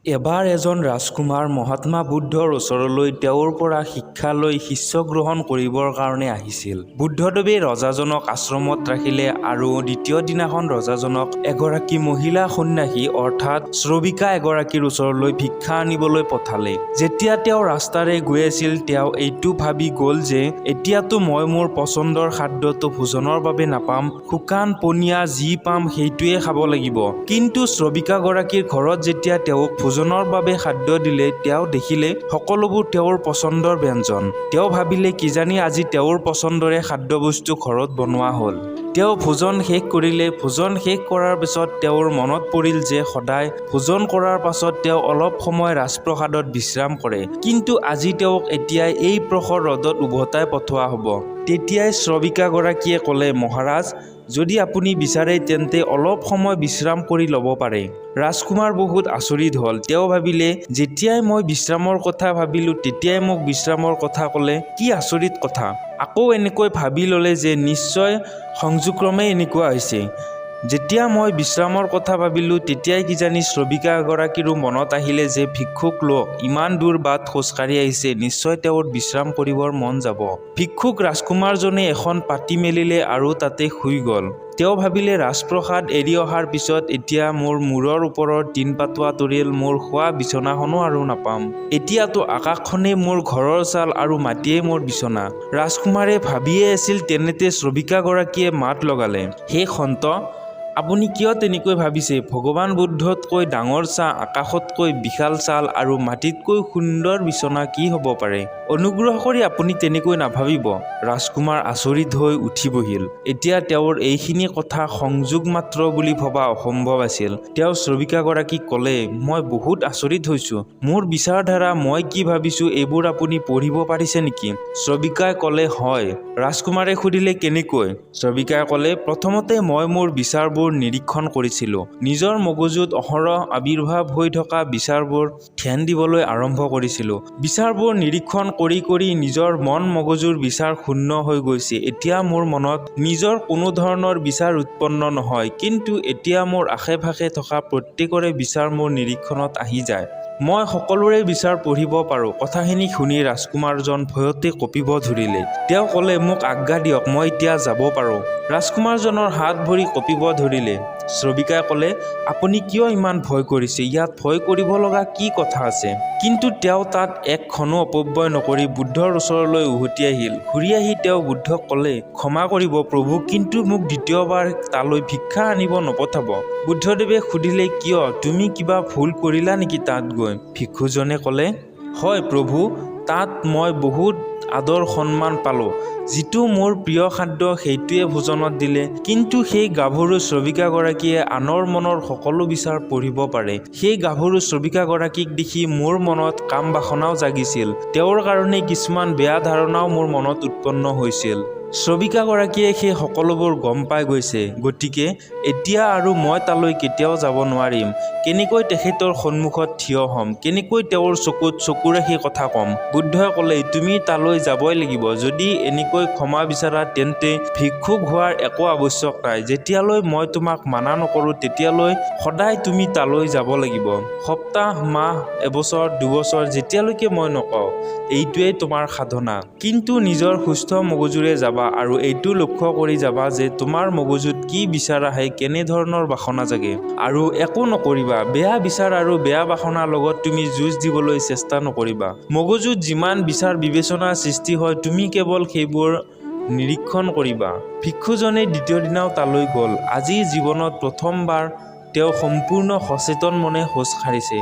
এবাৰ এজন ৰাজকুমাৰ মহাত্মা বুদ্ধৰ ওচৰলৈ তেওঁৰ পৰা শিক্ষা লৈ শিষ্য গ্ৰহণ কৰিবৰ কাৰণে আহিছিল। বুদ্ধদেৱে ৰজাজনক আশ্ৰমত ৰাখিলে আৰু দ্বিতীয় দিনাখন ৰজাজনক এগৰাকী মহিলা সন্যাসী অৰ্থাৎ শ্ৰবিকা এগৰাকীৰ ওচৰলৈ ভিক্ষা আনিবলৈ পঠালে। যেতিয়া তেওঁ ৰাস্তাৰে গৈ আছিল তেওঁ এইটো ভাবি গ'ল যে এতিয়াতো মই মোৰ পচন্দৰ খাদ্যটো ভোজনৰ বাবে নাপাম, শুকান পনীয়া যি পাম সেইটোৱে খাব লাগিব। কিন্তু শ্ৰবিকাগৰাকীৰ ঘৰত যেতিয়া তেওঁক ভোজনৰ বাবে খাদ্য দিলে তেওঁ দেখিলে সকলোবোৰ তেওঁৰ পচন্দৰ ব্যঞ্জন। তেওঁ ভাবিলে কিজানি আজি তেওঁৰ পচন্দৰে খাদ্যবস্তু ঘৰত বনোৱা হ'ল। তেওঁ ভোজন শেষ কৰিলে। ভোজন শেষ কৰাৰ পিছত তেওঁৰ মনত পৰিল যে সদায় ভোজন কৰাৰ পাছত তেওঁ অলপ সময় ৰাজপ্ৰসাদত বিশ্ৰাম কৰে, কিন্তু আজি তেওঁক এতিয়াই এই প্ৰখৰ ৰ'দত উভতাই পঠোৱা হ'ব। তেতিয়াই শ্ৰবিকাগৰাকীয়ে ক'লে, মহাৰাজ, যদি আপুনি বিচাৰে তেন্তে অলপ সময় বিশ্ৰাম কৰি ল'ব পাৰে। ৰাজকুমাৰ বহুত আচৰিত হ'ল। তেওঁ ভাবিলে যেতিয়াই মই বিশ্ৰামৰ কথা ভাবিলো তেতিয়াই মোক বিশ্ৰামৰ কথা ক'লে, কি আচৰিত কথা। আকৌ এনেকৈ ভাবি ল'লে যে নিশ্চয় সংযোগক্ৰমে এনেকুৱা হৈছে। যেতিয়া মই বিশ্ৰামৰ কথা ভাবিলোঁ তেতিয়াই কিজানি শ্ৰবিকা এগৰাকীৰো মনত আহিলে যে ভিক্ষুক লোক ইমান দূৰ বাট খোজকাঢ়ি আহিছে, নিশ্চয় তেওঁৰ বিশ্ৰাম কৰিবৰ মন যাব। ভিক্ষুক ৰাজকুমাৰজনে এখন পাতি মেলিলে আৰু তাতে শুই গ'ল। তেওঁ ভাবিলে ৰাজপ্ৰসাদ এৰি অহাৰ পিছত এতিয়া মোৰ মূৰৰ ওপৰৰ টিন পাতোৱা তৰিল, মোৰ শোৱা বিচনাখনো আৰু নাপাম। এতিয়াতো আকাশখনেই মোৰ ঘৰৰ ছাল আৰু মাটিয়েই মোৰ বিচনা। ৰাজকুমাৰে ভাবিয়ে আছিল তেনেতে শ্ৰবিকাগৰাকীয়ে মাত লগালে, হে সন্ত, আপুনি কিয় তেনেকৈ ভাবিছে? ভগৱান বুদ্ধতকৈ ডাঙৰ ছাঁ, আকাশতকৈ বিশাল ছাল আৰু মাটিতকৈ সুন্দৰ বিচনা কি হ'ব পাৰে? অনুগ্ৰহ কৰি আপুনি তেনেকৈ নাভাবিব। ৰাজকুমাৰ আচৰিত হৈ উঠি বহিল। এতিয়া তেওঁৰ এইখিনি কথা সংযোগ মাত্ৰ বুলি ভবা অসম্ভৱ আছিল। তেওঁ শ্ৰবিকাগৰাকীক ক'লে, মই বহুত আচৰিত হৈছোঁ। মোৰ বিচাৰধাৰা, মই কি ভাবিছোঁ এইবোৰ আপুনি পঢ়িব পাৰিছে নেকি? শ্ৰবিকাই ক'লে, হয়। ৰাজকুমাৰে সুধিলে, কেনেকৈ? শ্ৰবিকাই ক'লে, প্ৰথমতে মই মোৰ বিচাৰবোৰ নিৰীক্ষণ কৰিছিলোঁ। নিজৰ মগজুত অহৰহ আবিৰ্ভাৱ হৈ থকা বিচাৰবোৰ ধ্যান দিবলৈ আৰম্ভ কৰিছিলোঁ। বিচাৰবোৰ নিৰীক্ষণ কৰি কৰি নিজৰ মন মগজুৰ বিচাৰ শূন্য হৈ গৈছে। এতিয়া মোৰ মনত নিজৰ কোনো ধৰণৰ বিচাৰ উৎপন্ন নহয়, কিন্তু এতিয়া মোৰ আশে পাশে থকা প্ৰত্যেকৰে বিচাৰ মোৰ নিৰীক্ষণত আহি যায়। মই সকলোৰে বিচাৰ পঢ়িব পাৰোঁ। কথাখিনি শুনি ৰাজকুমাৰজন ভয়তে কঁপিব ধৰিলে। তেওঁ ক'লে, মোক আজ্ঞা দিয়ক, মই এতিয়া যাব পাৰোঁ। ৰাজকুমাৰজনৰ হাত ভৰি কঁপিব ধৰিলে। শ্ৰবিকাই ক'লে, আপুনি কিয় ইমান ভয় কৰিছে? ইয়াত ভয় কৰিব লগা কি কথা আছে? কিন্তু তেওঁ তাত এক ক্ষণো অপব্যয় নকৰি বুদ্ধৰ ওচৰলৈ উভতি আহিল। ঘূৰি আহি তেওঁ বুদ্ধক ক'লে, ক্ষমা কৰিব প্ৰভু, কিন্তু মোক দ্বিতীয়বাৰ তালৈ ভিক্ষা আনিব নপঠাব। বুদ্ধদেৱে সুধিলে, কিয়? তুমি কিবা ভুল কৰিলা নেকি তাত গৈ? ভিক্ষুজনে ক'লে, হয় প্ৰভু, তাত মই বহুত আদৰ সন্মান পালোঁ। যিটো মোৰ প্ৰিয় খাদ্য সেইটোৱে ভোজনত দিলে। কিন্তু সেই গাভৰু শ্ৰবিকাগৰাকীয়ে আনৰ মনৰ সকলো বিচাৰ পঢ়িব পাৰে। সেই গাভৰু শ্ৰবিকাগৰাকীক দেখি মোৰ মনত কাম বাসনাও জাগিছিল। তেওঁৰ কাৰণে কিছুমান বেয়া ধাৰণাও মোৰ মনত উৎপন্ন হৈছিল। শ্ৰবিকাগৰাকীয়ে সেই সকলোবোৰ গম পাই গৈছে। গতিকে এতিয়া আৰু মই তালৈ কেতিয়াও যাব নোৱাৰিম। কেনেকৈ তেখেতৰ সন্মুখত থিয় হ'ম? কেনেকৈ তেওঁৰ চকুত চকু ৰাখি কথা ক'ম? বুদ্ধই ক'লে, তুমি তালৈ যাবই লাগিব। যদি এনেকৈ ক্ষমা বিচাৰা তেন্তে ভিক্ষুক হোৱাৰ একো আৱশ্যক নাই। যেতিয়ালৈ মই তোমাক মানা নকৰোঁ তেতিয়ালৈ সদায় তুমি তালৈ যাব লাগিব। সপ্তাহ, মাহ, এবছৰ, দুবছৰ, যেতিয়ালৈকে মই নকওঁ। এইটোৱেই তোমাৰ সাধনা। কিন্তু নিজৰ সুস্থ মগজুৰে যাবা আৰু এইটো লক্ষ্য কৰি যাবা যে তোমাৰ মগজুত কি বিচাৰ আহে, কেনেধৰণৰ বাসনা জাগে। আৰু একো নকৰিবা। বেয়া বিচাৰ আৰু বেয়া বাসনাৰ লগত তুমি যুঁজ দিবলৈ চেষ্টা নকৰিবা। মগজুত যিমান বিচাৰ বিবেচনাৰ সৃষ্টি হয় তুমি কেৱল সেইবোৰ নিৰীক্ষণ কৰিবা। ভিক্ষুজনে দ্বিতীয় দিনাও তালৈ গ'ল। আজি জীৱনত প্ৰথমবাৰ তেওঁ সম্পূৰ্ণ সচেতন মনে খোজ কাঢ়িছে।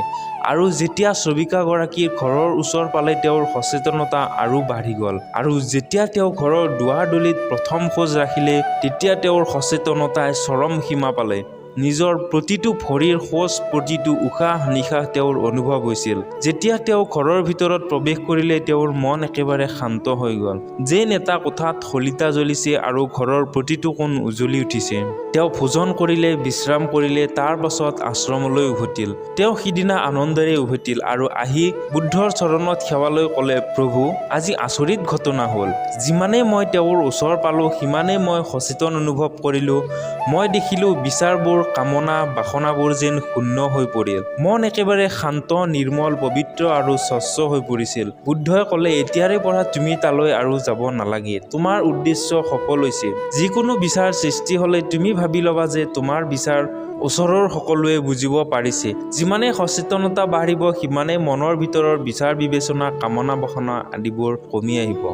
আৰু যেতিয়া শ্ৰবিকাগৰাকীৰ ঘৰৰ ওচৰ পালে তেওঁৰ সচেতনতা আৰু বাঢ়ি গ'ল। আৰু যেতিয়া তেওঁ ঘৰৰ দুৱাৰদলিত প্ৰথম খোজ ৰাখিলে তেতিয়া তেওঁৰ সচেতনতাই চৰম সীমা পালে। নিজৰ প্ৰতিটো ভৰিৰ খোজ, প্ৰতিটো উশাহ নিশাহ তেওঁৰ অনুভৱ হৈছিল। যেতিয়া তেওঁ ঘৰৰ ভিতৰত প্ৰৱেশ কৰিলে তেওঁৰ মন একেবাৰে শান্ত হৈ গ'ল। যেন এটা কোঠাত শলিতা জ্বলিছে আৰু ঘৰৰ প্ৰতিটো কোণ উজ্বলি উঠিছে। তেওঁ ভোজন কৰিলে, বিশ্ৰাম কৰিলে, তাৰ পাছত আশ্ৰমলৈ উভতিল। তেওঁ সিদিনা আনন্দেৰে উভতিল আৰু আহি বুদ্ধৰ চৰণত সেৱা লৈ ক'লে, প্ৰভু, আজি আচৰিত ঘটনা হ'ল। যিমানে মই তেওঁৰ ওচৰ পালোঁ সিমানে মই সচেতন অনুভৱ কৰিলোঁ। মই দেখিলোঁ বিচাৰবোৰ কামনা বাসনাবোৰ যেন শূন্য হৈ পৰিল। মন একেবাৰে শান্ত, নিৰ্মল, পবিত্ৰ আৰু স্বচ্ছ হৈ পৰিছিল। বুদ্ধই ক'লে, এতিয়াৰে পৰা তুমি তালৈ আৰু যাব নালাগে। তোমাৰ উদ্দেশ্য সফল হৈছে। যিকোনো বিচাৰ সৃষ্টি হ'লে তুমি ভাবি ল'বা যে তোমাৰ বিচাৰ ওচৰৰ সকলোৱে বুজিব পাৰিছে। যিমানে সচেতনতা বাঢ়িব সিমানে মনৰ ভিতৰৰ বিচাৰ বিবেচনা, কামনা বাসনা আদিবোৰ কমি আহিব।